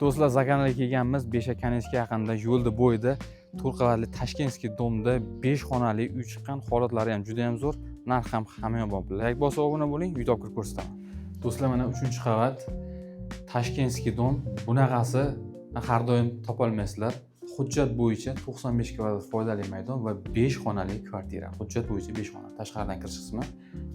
Do'stlar, Zaganlarga kelganmiz. Beshakanechga yaqinda yo'lda bo'yida 4 qavatli Tashkentskiy domda 5 xonali uy chiqqan. Holatlari ham juda ham zo'r, narxi ham hamyonbop. Like bosib obuna bo'ling, uyda olib kirib ko'rsataman. Do'stlar, mana 3-qavat Tashkentskiy dom. Bunaqasi har doim topolmaysizlar. Hujjat bo'yicha 95 kvadrat foydali maydon va 5 xonali kvartira. Hujjat bo'yicha 5 xona. Tashqaridan kirish qismi,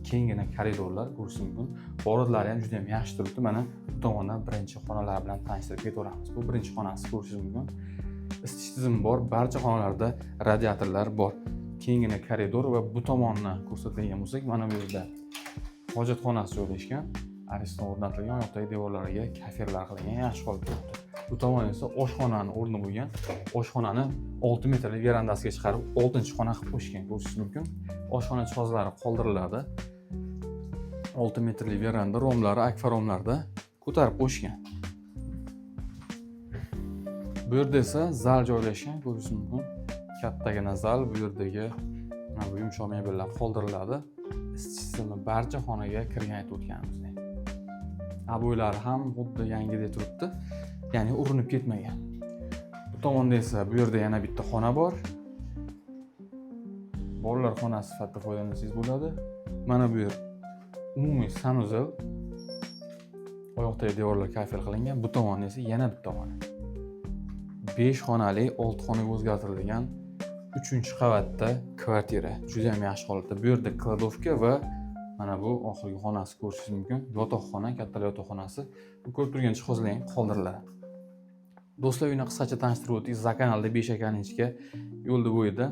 kengina koridorlar ko'rish mumkin. Borodlari ham juda ham yaxshi turibdi. Mana bu tomondan birinchi xonalar bilan tanishtirib ketaveramiz. Bu birinchi xonasi ko'rishingiz mumkin. Isitish tizimi bor, barcha xonalarda radiatorlar bor. Kengina koridor va bu tomonni ko'rsatilgan bo'lsak, mana bu yerda hojatxonasi joylashgan. Ariston o'rnatilgan, yon yoqdagi devorlariga kafellar qilingan, yaxshi holatda turibdi. Bu tomon esa oshxonani o'rni bo'lgan. Oshxonani 6 metrli verandasiga chiqarib 6-xona qilib qo'shgan, ko'rishingiz mumkin. Oshxona jihozlari qoldiriladi. 6 metrli veranda romlari, akfa romlarda ko'tarib qo'shgan. Bu yerda esa zal joylashgan, ko'rishingiz mumkin. Kattagina zal, bu yerdagi mana bu yumshoq mebellar qoldiriladi. Isitish tizimi barcha xonaga kirgan aytib o'tganimizdek. Abo'ylari ham xuddi yangidek turibdi. Ya'ni urinib ketmagan. Bu tomonda esa bu yerda yana bitta xona bor. Bolalar xonasi sifatida foydalansangiz bo'ladi. Mana bu yer umumiy sanuzel. Oyoqdagi devorlar kafel qilingan. Bu tomonda esa yana bitta xona. 5 xonali 6 xonaga o'zgartirilgan 3-qavatda kvartira. Juda ham yaxshi holatda. Bu yerda kladovka va mana bu oxirgi xonasi ko'rishingiz mumkin. Yotoqxona, katta yotoqxonasi. Bu ko'rib turgan jihozlar ham qoldiriladi. Do'stlar, uyni qisqacha tanishtirib o'tdik. Zakanalda Beshakanechga yo'lda bo'yida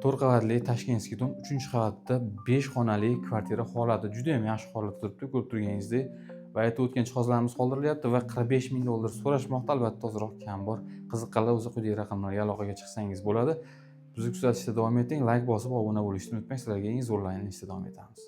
4 qavatli Tashkentskiy dom 3-qavatda 5 xonali kvartira. Holati juda ham yaxshi holatda turibdi, ko'rib turganingizdek. Va aytib o'tgan jihozlarimiz qoldirilyapti va 45 ming dollar so'rashmoqda. Albatta ozroq kam bor. Qiziqqanlar o'zi quyidagi raqamlarga aloqaga chiqsangiz bo'ladi. Bizni kuzatishda davom eting, like bosib obuna bo'lishni unutmang. Sizlarga eng zo'rlarini davom etamiz.